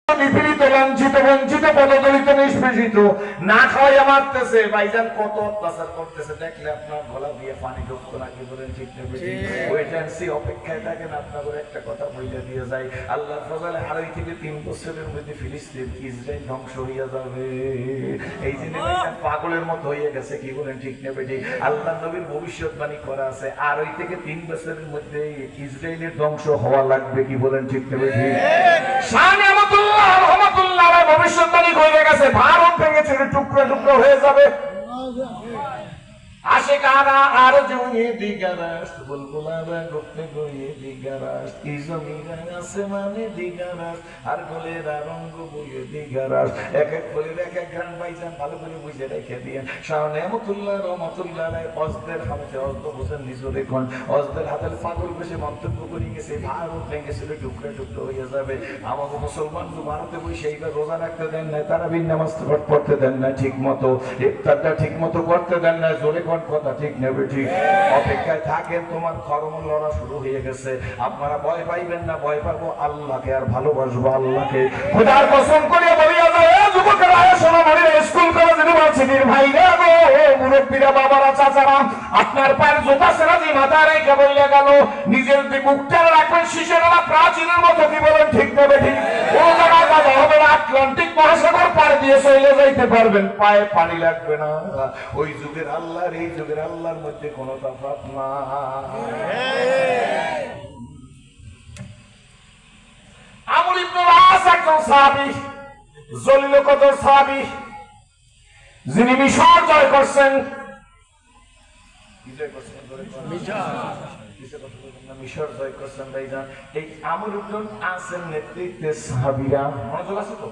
নিপীড়িত, লাঞ্ছিত, বঞ্চিত, পদদলিত, নিষ্পেষিত, না খাওয়াইয়া মারতেছে। ভাইজান কত অত্যাচার করতেছে দেখলে আপনার গলা দিয়ে পানি ঢুকতো না? কি বলেন ঠিক না বেঠিক? ওয়েট এন্ড সি, অপেক্ষায় থাকেন। আপনাদের একটা কথা বলে দিয়ে যায়, আল্লাহর ফজলে 2.5 থেকে 3 বছরের মধ্যে ফিলিস্তিন ইসরায়েল ধ্বংস হইয়া যাবে। এই জন্য পাগলের মতো হয়ে গেছে। কি বলেন ঠিক না বেঠিক? আল্লাহ নবীর ভবিষ্যৎবাণী করা আছে 2.5 থেকে 3 বছরের মধ্যে ইসরায়েলের ধ্বংস হওয়া লাগবে। কি বলেন ঠিক না বেঠিক? ভবিষ্যৎবাণী হয়ে গেছে, ভারত ভেঙেছে, টুকরো টুকরো হয়ে যাবে। আশিকারা আর জুয়ে দিগারাস, বুলবুলারা গুপ্তে গইয়ে দিগারাস, কি জমিরা আসমানে দিগারাস, আর গোলেরা রঙ্গ বইয়ে দিগারাস। এক এক করে এক এক গান ভাইজান ভালো করে বুঝে রেখে দিয়ে। শাহ নেমতুল্লাহ রহমতুল্লাহ রায় অজদের হাতে অজদ হোসেন নিজরে কোন অজদের হাতে পাগল বেশে মন্তব্য করে গেছে ভারত ভেঙেছিল, টুকরো টুকরো হয়ে যাবে। আমাকে মুসলমান তো ভারতে বসে এইবার রোজা রাখতে দেন না, তারাবির নামাজ পড়তে দেন না ঠিক মতো, ইফতারটা ঠিক মতো করতে দেন না। জোরে কথা ঠিক নেবে ঠিক। অপেক্ষায় থাকেন, তোমার কর্ম লড়া শুরু হয়ে গেছে। আপনারা ভয় পাইবেন না, ভয় পাবো আল্লাহকে আর ভালোবাসবো আল্লাহকে। খোদার কসম করে বলিয়া যায়, যুবকেরা, সোনামণিরা, স্কুল কলেজ ইউনিভার্সিটির ভাইরা গো, মুরব্বীরা, বাবারা, চাচারা, আপনার পায়ের জোতা সেরা যে মাথা রেখে বইলে গেল, নিজের মুখটা রাখবেন শিশেরা প্রাচীনের মতো। কি বলেন ঠিক নেবে ঠিক? ও জায়গায় যাওয়া হবে না, আটলান্টিক মহাসাগর পার দিয়ে চলে যাইতে পারবেন, পায়ে পানি লাগবে না। ওই যুগের আল্লাহর এই যুগের আল্লাহর মধ্যে কোনো তফাৎ না। আমর ইবনে আস একজন সাহাবী, জলিল কদর সাহাবী, যিনি মিশর জয় করছেন। মিশর জয় করছেন ভাইজান। এই আমর ইবনে আসের নেতৃত্বে সাহাবীরা, মনোযোগ আছে তো,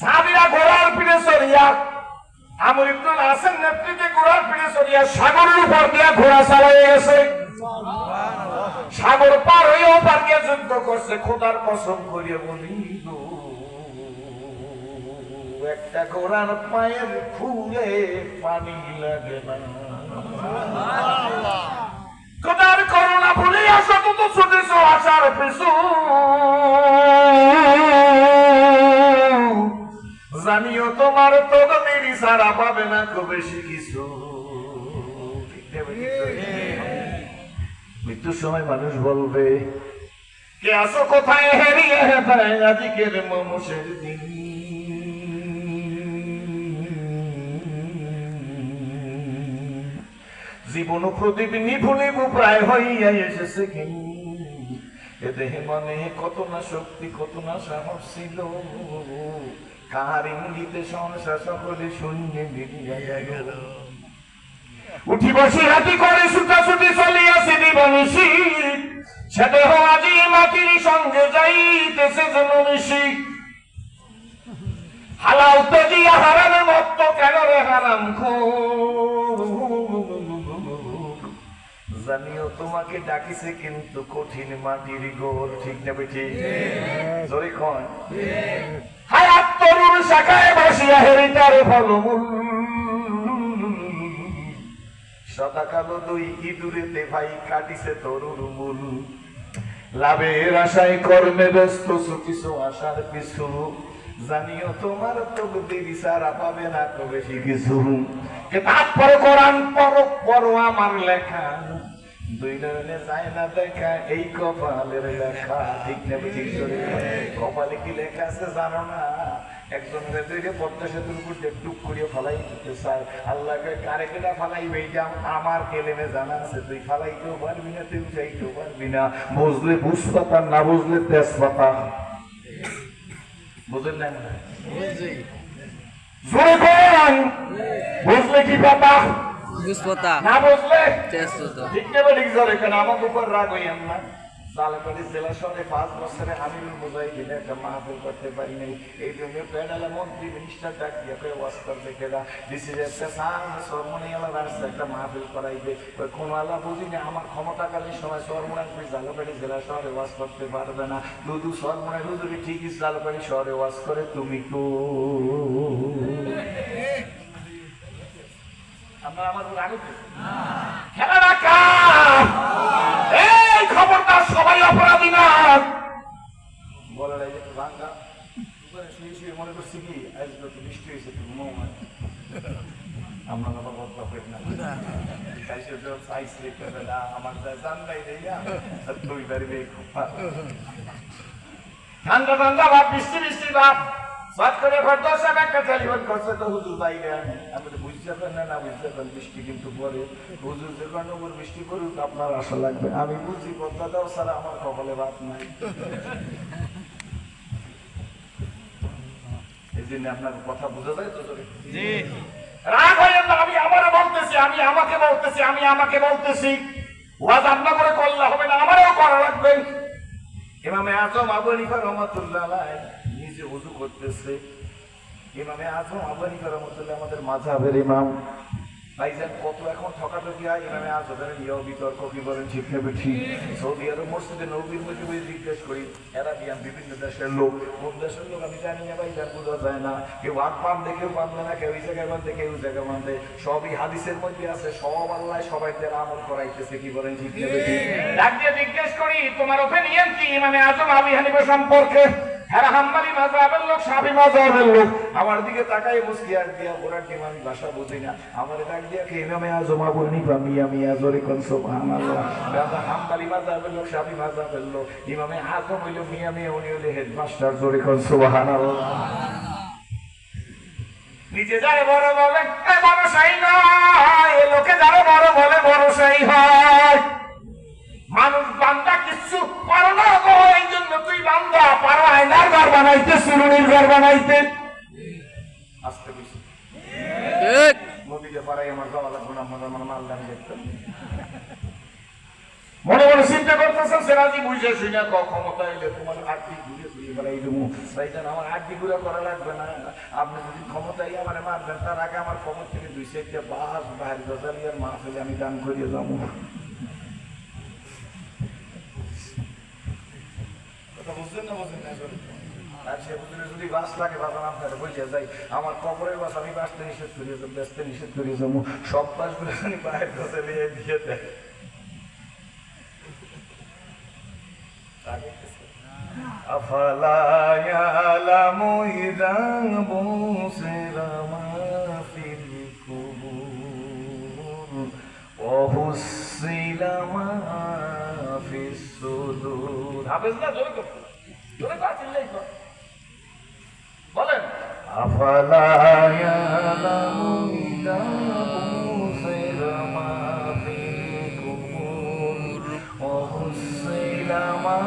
সাহাবীরা ঘোড়ার পিঠে চড়িয়া, আমর ইবনে আসের নেতৃত্বে ঘোড়ার পিঠে চড়িয়া সাগরের উপর দিয়া ঘোড়া চালাইয়া গেছে। সাগর পার হয়ে ওপার দিয়ে যুদ্ধ করছে। খোদার কসম করিয়া বলি গো, একটা ঘোড়ার পায়ের ফুলে পানি লাগে না। খোদার করুণা ভুলে আসো তো ছুটেছ আসার পিছু, জানিও তোমার তকদির সারা পাবে না খুব বেশি কিছু। মৃত্যুর সময় মানুষ বলবে, কে আসো কোথায় হেরিয়ে হেতায় আজকের মানুষের দিন। জীবন প্রদীপ নিভুলিব প্রায় হইয়া এসেছে কি, এ দেহে মনে কত না শক্তি, কত না সাহস ছিল, কার ইঙ্গিতে সংসার সকলে শূন্য মিলিয়া গেল। উঠি বসি হাতি করে ছুটাছুটি চলিয়াছে দিবানিশি, সে দেহ আজি মাটির সঙ্গে যাইতেছে জননিশি। হালাল তেজিয়া হারামের মত কেন রে হারাম খোর, জানিও তোমাকে ডাকিছে কিন্তু কঠিন মাটির গোর। ঠিক না বেঠি? জোরে কন। হায়াত তরুণ শাখায় বসিয়া হেরিটারে ফলমূল, সদা কালো দুই ইঁদুরেতে ভাই কাটিছে তরুর মূল। লাভের আশায় কর্মে ব্যস্ত ছুটিছ আশার পিছু, জানিও তোমার তকদির সারা পাবে না খুব বেশি কিছু। তারপরে কোরআন পড়ো আমার লেখা, দুই নয়নে যায় না দেখা এই কপালের লেখা। ঠিক না ঠিক? কপালে কি লেখা আছে জানো না? একজন পদ্মা সেতুর উপর টুক করিয়ে ফালাই দিতে চায়, আল্লাহকে কারে কেটা ফালাইবে এইটা আমার এলেমে জানা আছে। তুই ফালাইতেও পারবি না, তুই উঠাইতেও পারবি না। বুঝলে বুঝ পাতা, না বুঝলে তেজপাতা। বুঝলেন না? জোরে করেন, বুঝলে কি পাতা, না বুঝলে তেজপাতা। ঠিক না ঠিক? জোরে কেন আমার উপর রাগ হইয়েন না। জালকাঠি জেলা শহরে 5 বছরে আমিরুল মুজাহিদিন একটা মাহফিল করতে পারি নাই। এই জন্য প্যানেলে মন্ত্রী মিনিস্টার ডাক দিয়ে ওয়াজ করবে কেনা দিছে যে একটা সরমনিয়ালা রাস্তা একটা মাহফিল করাইবে। ওই কোনো আল্লাহ বুঝি না, আমার ক্ষমতাকালীন সময় সরমনাই জালকাঠি জেলা শহরে ওয়াজ করতে পারবে না। দুদু সরমনাই হুজুরি ঠিকই জালকাঠি শহরে ওয়াজ করে, তুমি তো আপনার আমার রাগ খেলা রাখা। এই খবরদার, সবাই অপরাধী না। বলে শুয়ে শুয়ে মনে করছি কি আজকে তো বৃষ্টি হয়েছে, একটু ঘুমাও না, আমরা কথা বদলা করি না, আমার জান নাই রে তুই পারবে খুব ঠান্ডা ঠান্ডা ভাব, বৃষ্টি বৃষ্টি ভাব, সাত করে দর্শক একটা টেলিফোন করছে তো হুজুর বাইরে, আমি বুঝতে পারেন না বুঝতে পারেন বৃষ্টি কিন্তু পরে হুজুর যে কারণে উপর বৃষ্টি করুক আপনার আশা লাগবে, আমি বুঝি পদ্মা দাও ছাড়া আমার কপালে ভাত নাই, এই জন্য আপনার কথা বোঝা যায় তো? রাগ হয়ে না, আমি আমারে বলতেছি, আমি আমাকে বলতেছি, আমি আমাকে বলতেছি, ওয়াজ আপনার করে করলে হবে না, আমারও করা লাগবে। ইমামে আজম আবু হানিফা রাহমাতুল্লাহ আলাইহি নিজে ওযু করতেছে। ইমামে আজম আবু হানিফা রাহমাতুল্লাহ আমাদের মাযহাবের ইমাম। ভাইজান কত এখন ঠকাঠকি হয় ইমামে আজমের নিয়েও বিতর্ক, কি বলেন ঠিক নেবে ঠিক? সৌদি আরব মসজিদে নববীর মধ্যে বই জিজ্ঞেস করি, এরাবিয়ান বিভিন্ন দেশের লোক, কোন দেশের লোক আমি জানি না ভাইজান, বোঝা যায় না, কেউ হাত বাঁধে কেউ বাঁধে না, কেউ এই জায়গায় বাঁধে কেউ ওই জায়গায় বাঁধে, সবই হাদিসের মধ্যে আছে, সব আল্লাহ সবাই দ্বারা আমল করাইতেছে, কি বলেন ঠিক নেবে ঠিক? ডাক দিয়ে জিজ্ঞেস করি তোমার ওপিনিয়ন কি ইমামে আজম আবু হানিফা সম্পর্কে? এরা হাম্বলি মাযহাবের লোক, শাফি মাযহাবের লোক। আমার দিকে তাকায় মুস্কি আর দিয়া কোরআন কি আমি ভাষা বুঝি না, আমার ডাক দিয়া কে ইমামে আজম আবু হানিফা মিয়া মিয়া জোরে কোন সুবহানাল্লাহ। দাদা হাম্বলি মাযহাবের লোক, শাফি মাযহাবের লোক, ইমামে আজম হইল মিয়া মিয়া, উনি হইল হেডমাস্টার, জোরে কোন সুবহানাল্লাহ। নিজে যারে বড় বলে বড় সাই নয়, এ লোকে যারে বড় বলে বড় সাই হয়। মানুষ বান্দা কিচ্ছু পারো না গো, এই জন্য তুই বান্দা পারো আয়নার ঘর বানাইতে, সুরুনির ঘর বানাইতে। আস্তে বেশি নদীতে পাড়াই আমার যাওয়া লাগবে না, আমার মালদাম দেখতাম। মনে মনে চিন্তা করতেছেন সেরাজি বুঝে শুনে ক্ষমতা এলে তোমার আটটি ঘুরে ঘুরে বেড়াই দেবো, তাইজান আমার আটটি ঘুরে করা লাগবে না, আপনি যদি ক্ষমতাই আমার মারবেন তার আগে আমার খবর থেকে 2-4টা বাস বাইরে গজালিয়ার মা ফেলে আমি দান করিয়ে যাবো। আমার কবরের বাস আমি বাঁচতে নিষেধ করিয়ে যাবো, ব্যস্তে নিষেধ করিয়ে যাবো, সব বাস গুলো বাইরে গজালিয়ে দিয়ে দেয়। أفلا يعلم إذا بُصِرَ ما في القبور وحصل ما في الصدور। হাফেজরা জোরে করো, জোরে চিল্লাই করো, বলেন أفلا يعلم إذا بُصِرَ ما في القبور وحصل ما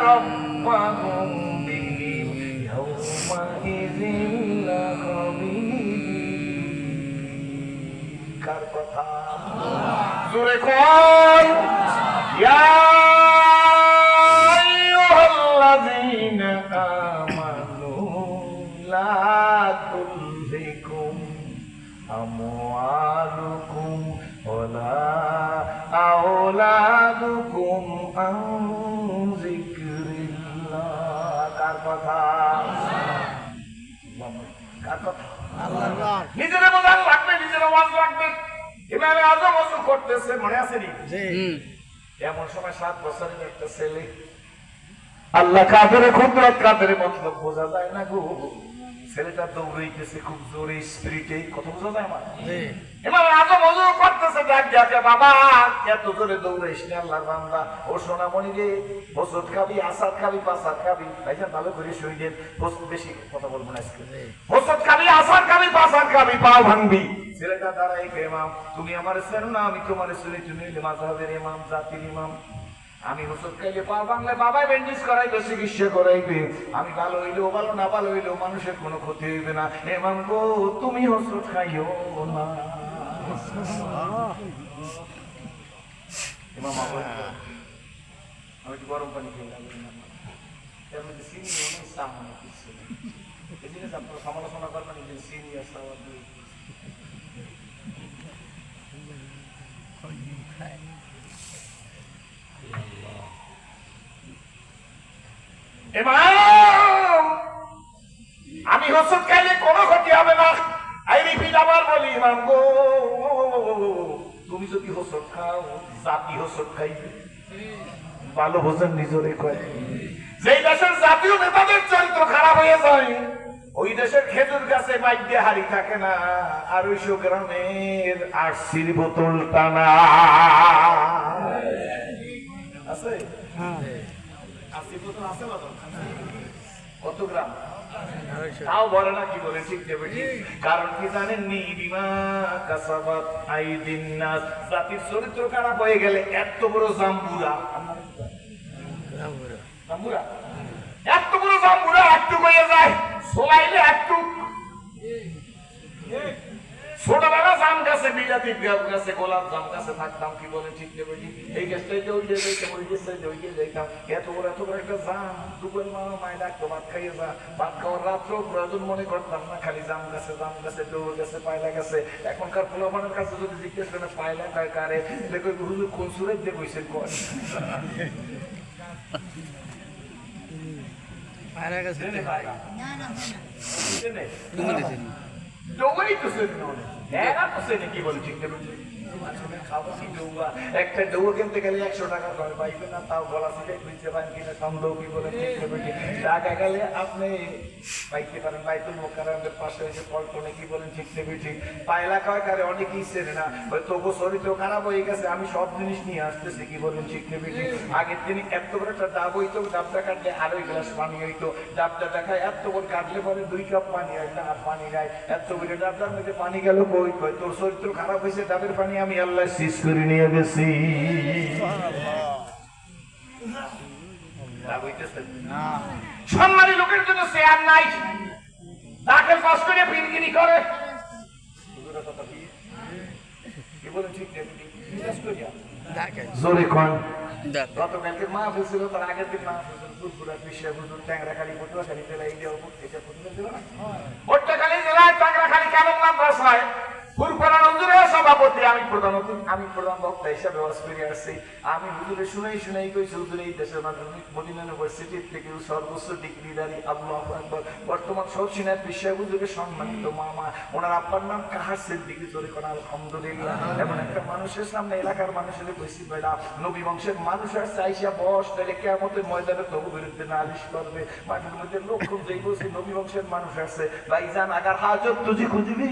ربهم بهم يومئذ لخبير। কার কথা? জোরে কর, ইয়া আইয়ুহাল্লাযীনা আমানু লা তুলহিকুম আমওয়ালুকুম ওয়ালা আওলাদুকুম আন নিজের বোঝান লাগবে, নিজের ওয়াজ লাগবে। ইমামে আজম ওযু করতেছে, মনে আছে নি? এমন সময় 7 বছরের একটা ছেলে, আল্লাহ কাদের কুদরত কাদের মতলব বোঝা যায় না গো, ছেলেটা দৌড়াইতেছে খুব জোরে স্পিরিটে, কথা বোঝা যায় আমার? ইমামে আজম ওযু করতেছে, ডাক ডাকে বাবা এত জোরে দৌড়াইস না, আল্লাহর বান্দা ও সোনামণি রে, ওষুধ খাবি, আসাদ খাবি, পাসাদ খাবি, ভাইজান ভালো করে শুইলেন, বেশি কথা বলবো না আজকে, ওষুধ খাবি, আসাদ খাবি, পাসাদ খাবি, পাও ভাঙবি। ছেলেটা দাঁড়াই, ইমাম তুমি আমার ছেলে না, আমি তোমার ছেলে, তুমি মাযহাবের ইমাম, জাতির ইমাম, আমি ওষুধ খাইলে পা ভাঙলে বাবাই ব্যান্ডেজ করাইবে, চিকিৎসা করাইবে, আমি ভালো হইলেও ভালো, না ভালো হইলেও মানুষের কোনো ক্ষতি হইবে না, ইমাম গো তুমি ওষুধ খাইও না। ইমাম আমি একটু গরম পানি খেয়ে এর মধ্যে চিনি অনেক সামনে কিছু, এই জিনিস আপনার সমালোচনা করবেন, চিনি আসা আমি ওষুধ খাইলে কোনো ক্ষতি হবে না, আই রিপিট আবার বলি ইমাম গো তুমি যদি ওষুধ খাও জাতি ওষুধ খাইবে, ভালো বোঝেন নিজরে কয় যেই দেশের জাতীয় নেতাদের চরিত্র খারাপ হয়ে যায় ওই দেশের খেজুর গাছে বাইক দিয়ে হাড়ি থাকে না, 250 গ্রামের আরসির বোতল টানা আছে। আরসির বোতল আছে কত গ্রাম তাও বলে না, কি বলে ঠিক দেবে ঠিক। কারণ কি জানেন নি, বিমা কাসাবাত আইদিন নাস, জাতির চরিত্র খারাপ হয়ে গেলে এত বড় জাম্বুরা এত বড় জাম্বুরা একটু হয়ে যায়, সোলাইলে একটু। ছোটবেলা জাম গাছে, বিলাতি গাছে, গোলাপ জাম গাছে থাকতাম, কি বলে ঠিক দেবে ঠিক। এই গাছটাইতে ওই যে যাইতাম, ওই গাছটাইতে ওই গিয়ে যাইতাম, এত বড় একটা জাম। দুপুর মায়ের ডাকতো ভাত খাইয়ে যা, ভাত খাওয়ার রাত্রেও প্রয়োজন মনে করতাম না, খালি জাম গাছে, দৌড় গাছে, পায়লা গাছে। এখনকার পোলাপানের কাছে যদি জিজ্ঞেস করেন পায়লা কারে, দেখো হুজুর কোন সুরের দিয়ে বইছেন কয় কি বলে ঠিক একটা ডৌ কিনতে গেলে 100 টাকা করে পাইবেন না, তাও গলা থেকে খুঁজতে পারেন কিনা সন্দেহ, কি বলে টাকা গেলে আপনি পাইতে পারেন। বাইতুল মোকাররমের পাশে এসে পল্টনে, কি বলেন ঠিক নেবে ঠিক। পায়লা কয় কারে অনেকেই চেনে না, তবু চরিত্র খারাপ হয়ে গেছে, আমি সব জিনিস নিয়ে আসতেছি, কি বলেন ঠিক নেবে ঠিক। আগের দিন এত বড় একটা ডাব হইতো, ডাবটা কাটলে 2.5 গ্লাস পানি হইতো, ডাবটা দেখায় এত বড় কাটলে পরে 2 কাপ পানি হয়, আর পানি গায় এত বড় ডাবটার মধ্যে পানি গেল কই, কয় তোর চরিত্র খারাপ হয়েছে, ডাবের পানি আমি আল্লাহ শীষ করে নিয়ে গেছি। সম্মানী লোকের জন্য শেয়ার নাই, তাকে কষ্ট করে পিনকিনি করে, কি বলেন ঠিক জোরে কোন। গতকালকে মাহফিল ছিল, তার আগের দিন মাহফিল ছিল পুরপুরা বিশ্বের হুজুর ট্যাংরাখালী, পটুয়াখালী জেলা, ইন্ডিয়া এটা পটুয়াখালী জেলায় ট্যাংরাখালী কেমন মাদ্রাসায় পুরপুরা হুজুরের সভাপতি, আমি প্রধান বক্তা হিসাবে ওয়াজ করে আসছি। আমি হুজুরে শুনেই কইছি, হুজুর এই দেশের মাধ্যমিক মদিনা ইউনিভার্সিটি থেকে সর্বোচ্চ ডিগ্রিধারী, আল্লাহু আকবার, বর্তমান সরসিনার বিশ্বের হুজুরের সম্মানিত মামা, ওনার আব্বার নাম কাহার সিদ্দিকী, জোরে কোন আলহামদুলিল্লাহ। এমন একটা মানুষের সামনে এলাকার মানুষের কইছি, বেড়া নবী বংশের মানুষ আর চাইসা বস, তাহলে কিয়ামতের ময়দানে তবু বিরুদ্ধে নালিশ করবে, মাটির মধ্যে লোক খুব যেই বলছি নবী বংশের মানুষ আছে। ভাইজান আগার হাজত তুঝি খুঁজবি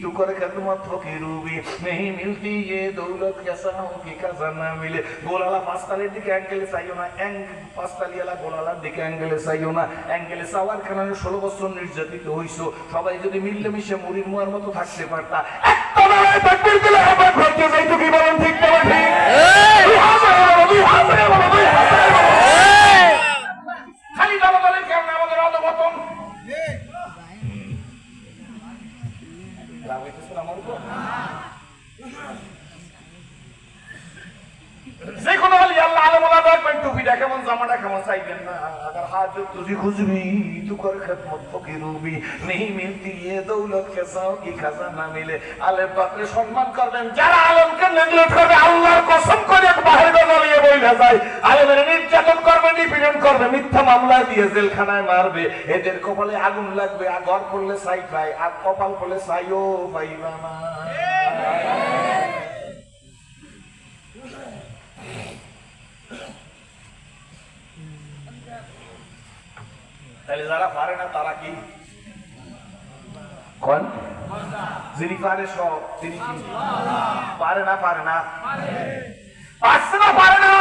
তু করে खदमत फकीरूबी नहीं मिलती ये दौलत कैसा हो कि खजाना मिले। গোলালা পাঁচতালের দিকে অ্যাঙ্গেলে চাইও না, পাঁচতালিয়ালা গোলালার দিকে অ্যাঙ্গেলে চাইও না। অ্যাঙ্গেলে চাওয়ার কারণে 16 বছর নির্যাতিত হইছো। সবাই যদি মিললে মিশে মুড়ির মুয়ার মতো থাকতে পারতা, একটা নারায় তাকবীর দিলে আবার ঘরতে যাইতো, কি বলেন ঠিক না ঠিক? খালি দলদলের কারণে আমাদের অধপতন। যে কোনো বলি আল্লাহ আলমুল্লাহ দেখবেন, টুপিটা কেমন, জামাটা কেমন চাইবেন না। अगर हाजत तुझी खुजबी तू कर खदमत फकीरूबी नहीं मिलती ये दौलत के साथ की खजाना मिले। আলেম পাকরে সম্মান করবেন, যারা আলেমকে নেগলেক্ট করবে আল্লাহর কসম করে বাহির গলিয়ে বইলা যায়, আলেমের নির্যাতন করবে, নিপীড়ন করবে, মিথ্যা মামলা দিয়ে জেলখানায় মারবে, এদের কপালে আগুন লাগবে। আর ঘর করলে ছাই পায়, আর কপাল করলে ছাইও পাইবা না। তাহলে যারা পারে না তারা কি কোন? যিনি পারে সব তিনি কি পারে না? পারে না, পারছে না, পারে না।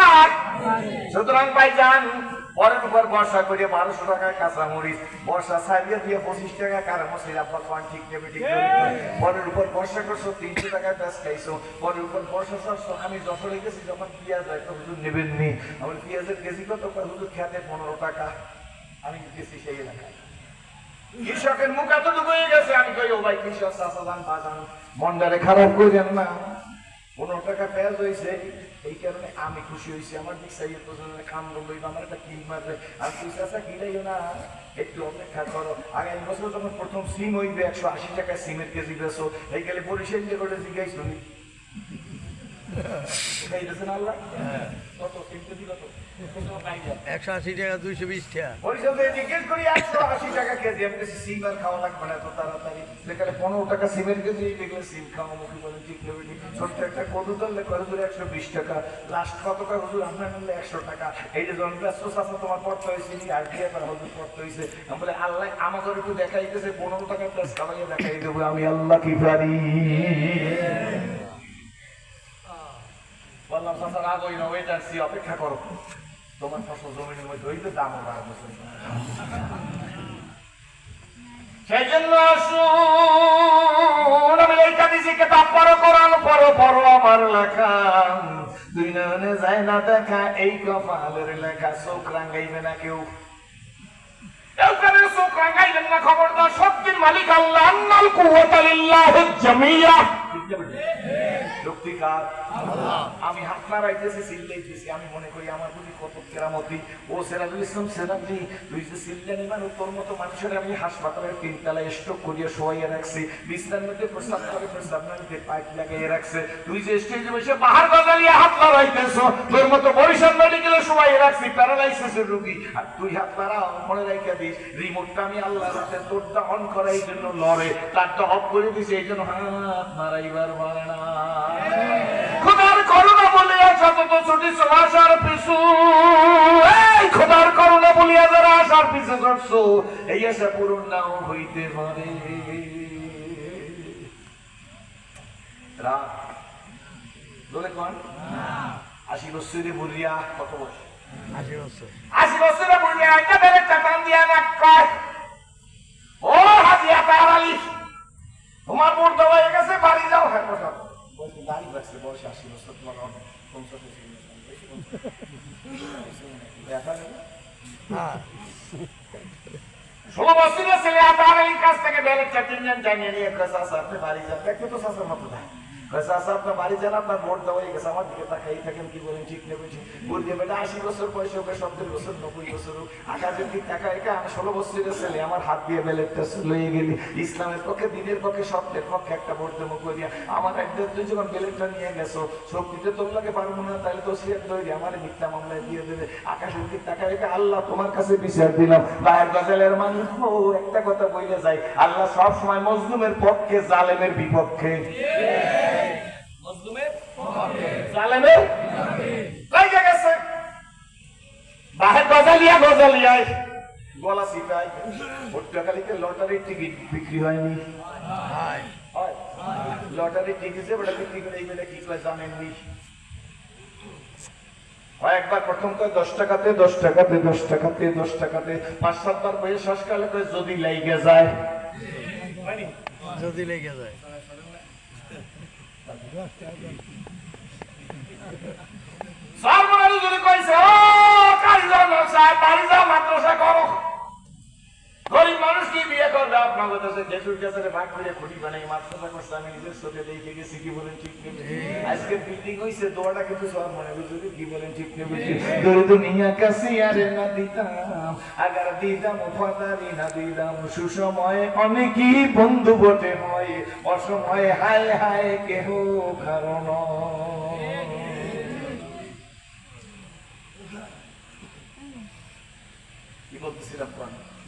সুতরাং ভাইজান, পরের উপর বর্ষা করে 1200 টাকায় কাঁচা মরিচ, বর্ষা ছাড়িয়ে দিয়ে 25 টাকা কারা মশির আব্বা কোন ঠিক নেবে ঠিক। পরের উপর বর্ষা করছো 300 টাকায় পেঁয়াজ খাইছো, পরের উপর বর্ষা চারশো। আমি যশোরে গেছি, যখন পেঁয়াজ হয় তো হুজুর নেবেননি, আমার পেঁয়াজের কেজি কত? হুজুর খেতে 15 টাকা। আমি গেছি সেই এলাকায়, কৃষকের মুখ এতটুকু হয়ে গেছে, আমি কই ও ভাই কৃষক চাষাদান বাজান মন্ডারে খারাপ করেন না, 15 টাকা পেঁয়াজ হয়েছে, এই কারণে আমি খুশি হয়েছি। আমার দিক চাইয়ে তো কাম লইব, আমার একটা কিল মারবে, আর তুই চাষা কিনাইও না, একটু অপেক্ষা করো। আগামী বছর যখন প্রথম সিম হইবে 180 টাকা সিমের কেজি বেছো, এই গেলে বরিশাল যে করে জিজ্ঞাসা শুনি আল্লাহ কত সিম কেজি কত 180 টাকা 220 টাকা পরিষদে জিজ্ঞেস করি 180 টাকা কেজি। আমি বলছি সিম আর খাওয়া লাগবে না এত তাড়াতাড়ি, যেখানে 15 টাকা সিমের কেজি দেখলে সিম খাওয়া মুখে বলে ঠিক নেবে। ছোট্ট একটা কদু ধরলে হুজুর 120 টাকা, লাস্ট কত টাকা হুজুর আপনার নিলে 100 টাকা। এই যে জন ব্যস্ত আছে তোমার পড়তে হয়েছে আর কি একবার হুজুর পড়তে হয়েছে। আমি বলে আল্লাহ আমাকে একটু দেখাইতেছে 15 টাকা প্লাস খাওয়াইয়া দেখাই দেবো, আমি আল্লাহ কি পারি। বললাম চাচা রাগ হই না, ওয়েট আসছি, অপেক্ষা করো, তোমার ফসল জমিনের মধ্যে হইতে দামও বাড়বে। সেই জন্য আসুন আমি এই কাদিজি কিতাব পড়ো, কোরআন পড়ো, পড়ো আমার লেখা, দুই নয়নে যায় না দেখা, এই কপালের লেখা। চোখ রাঙ্গাইবে না কেউ, চোখ রাঙ্গাইবেন না, খবরদার। শক্তির মালিক আল্লাহ, আন্নাল কুওয়াতা লিল্লাহি জামিয়া। আমি হাত নাড়াইতেছি, চিল্লাইতেছি, আমি মনে করি আমার প্রতি কত কেরামতি। ও সেরাজুল ইসলাম সেরাজি, তুই যে চিল্লানি মানুষ, তোর মতো মানুষের আমি হাসপাতালের 3 তলায় স্ট্রোক করিয়ে শোয়াইয়া রাখছি, বিছনার মধ্যে প্রস্রাব করে প্রস্রাব নালীতে পাইপ লাগিয়ে রাখছে, তুই যে স্টেজে বসে বাহার গজালিয়া হাত নাড়াইতেছ, তোর মতো বরিশাল মেডিকেলে শোয়াইয়া রাখছি প্যারালাইসিসের রোগী, আর তুই হাত নাড়া মনে রাখা দিস। রিমোটটা আমি আল্লাহ রাতে তোরটা অন করার জন্য লড়ে, তারটা অফ করে দিস, এই জন্য হাত নাড়াইবার পারে না। খোদার করুণা বলিয়া যত ছুটিছ আশার পিছু, এই খোদার করুণা বলিয়া যারা আশার পিছু ছুটছো, এই আশা পূরণ নাও হইতে পারে। বলে কোন 80 বছরে বুড়িয়া, কত বছর? 80 বছর। 80 বছরে বুড়িয়া একটা বেড়ে চাটান দিয়া না কয়, ও হাজিয়া তার আলী, তোমার বোর দেওয়া হয়ে গেছে, বাড়ি যাও। হ্যাঁ কথা দাঁড়িয়ে বাড়ছে, বয়স 80 বছর, তোমার 50 16 বছরের ছেলে আপনার এই কাছ থেকে ব্যালেট চাটিয়ে জানিয়ে নিয়ে আপনি বাড়ি যান, দেখতে তো শাসন মতো দেয়। আপনার বাড়ি যান, আপনার ভোট দেওয়া হয়ে গেছে, আমার দিকে তাকাই থাকেন, কি বলেন ঠিক নেবে ভোট দেবে না। 80 বছর বয়স হোক, 70 বছর, 90 বছর হোক, আকাশের দিক তাকা একা, আমি 16 বছরের ছেলে, আমার হাত দিয়ে ব্যালেটটা লইয়ে গেলি, ইসলামের পক্ষে, দিনের পক্ষে, সত্যের পক্ষে একটা ভোট দেবো করিয়া, আমার একদিন তুই যখন ব্যালেটটা নিয়ে গেছো, শক্তিতে তোর লাগে পারবো না, তাহলে তো সিয়ার তৈরি আমার মিথ্যা মামলায় দিয়ে দেবে। আকাশের দিক তাকা একা, আল্লাহ তোমার কাছে বিচার দিলাম। বায়ের গজালের মানুষ একটা কথা বইলে যায়, আল্লাহ সব সময় মজলুমের পক্ষে, জালেমের বিপক্ষে। লটারির টিকিট বিক্রি হয়নি, লটারির টিকিট বিক্রি করে এই বেলা কি করে জানেননি? একবার প্রথম কয় 10 টাকাতে, 10 টাকাতে, 10 টাকাতে, 10 টাকাতে, 5-7 বার বইয়ে শ্বাসকালে কয় যদি লাইগে যায়, যদি লেগে যায়। যদি কইছে ও কারিগর সাহেব বাড়ি যাও, মাদ্রাসা করো, গরিব মানুষ কি বিয়ে করবে? আপনার কথা জেসুর কাছে ভাগ করে খুঁটি বানাই মাদ্রাসা করছে, আমি নিজের চোখে দেখে গেছি, কি বলেন ঠিক নেই? আজকে বিল্ডিং হয়েছে, দোয়াটা কিন্তু সব মনে বুঝলি, কি বলেন ঠিক নেই? ধরে দুনিয়া কাছে আরে না দিতাম, আগার দিতাম ফাদারি না দিতাম, সুসময়ে অনেকই বন্ধু বটে হয়, অসময়ে হায় হায় কেহ কারণ। কি বলতেছিলাম?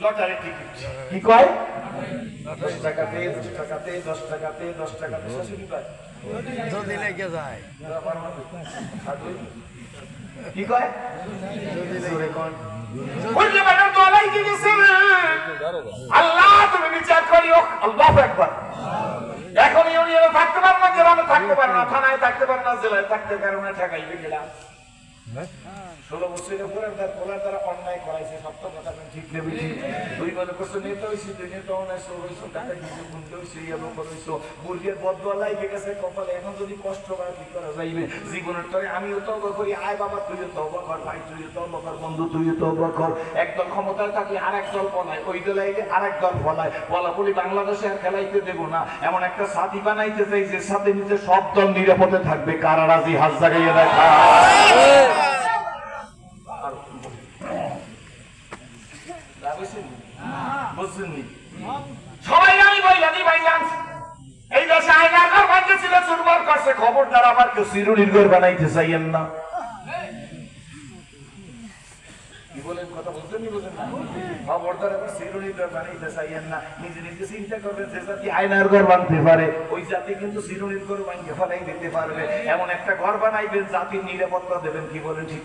লটারির টিকিট কি কয়? 10 টাকাতে, 10 টাকাতে, 10 টাকাতে, 10 টাকাতে, শাশুড়ি পায় যদি লেগে যায়। কি কয়? আল্লাহ তুমি বিচার করিও, আল্লাহু আকবার। এখন ইউনিয়নে থাকতে পার না, গ্রামে থাকতে পার না, থানায় থাকতে পার না, জেলায় থাকতে পারো না, ঠেকাইবে গেলাম। 16 বছরের পরে বলার দ্বারা অন্যায় করাইছে, সত্য কথা ঠিক নেবে। দুই মনে করছো নেতা হয়েছি, দুই নেতা অন্যায় হয়েছো, টাকা কিছু গুনতে হয়েছে, ইয়ালো করেছো, মুরগির বদুয়া লাইগে গেছে কপালে, এখন যদি কষ্ট হয় কি করা যাইবে? জীবনের তরে আমিও তওবা করি, আয় বাবা তুইও তওবা কর, ভাই তুইও তওবা কর, বন্ধু তুইও তওবা কর। একদল ক্ষমতায় থাকলে আরেক দল পলায়, ওই দলাইলে আরেক দল পলায়, বলাবলি বাংলাদেশে আর খেলাইতে দেবো না, এমন একটা সাথী বানাইতে চাই যে সাথে নিচে সব দল নিরাপদে থাকবে। কারা রাজি? হাত জাগাইয়া দেখা। সবাই আমি বইলাদি ভাইজান, এই দেশে আয়নার ঘর ভাঙতেছিল, চুরমার করছে, খবরদার আবার কেউ চিরুনির ঘর বানাইতে চাইয়েন না। কি বলেন, কথা বুঝছেন কি বুঝেন না? খবরদার আবার চিরুনির ঘর বানাইতে চাইয়েন না। নিজে নিজে চিন্তা করবেন, যে জাতি আয়নার ঘর বানতে পারে ওই জাতি কিন্তু চিরুনির ঘর ভাঙিয়ে ফেলাই দিতে পারবে। এমন একটা ঘর বানাইবেন, জাতির নিরাপত্তা দেবেন। কি বলেন, ঠিক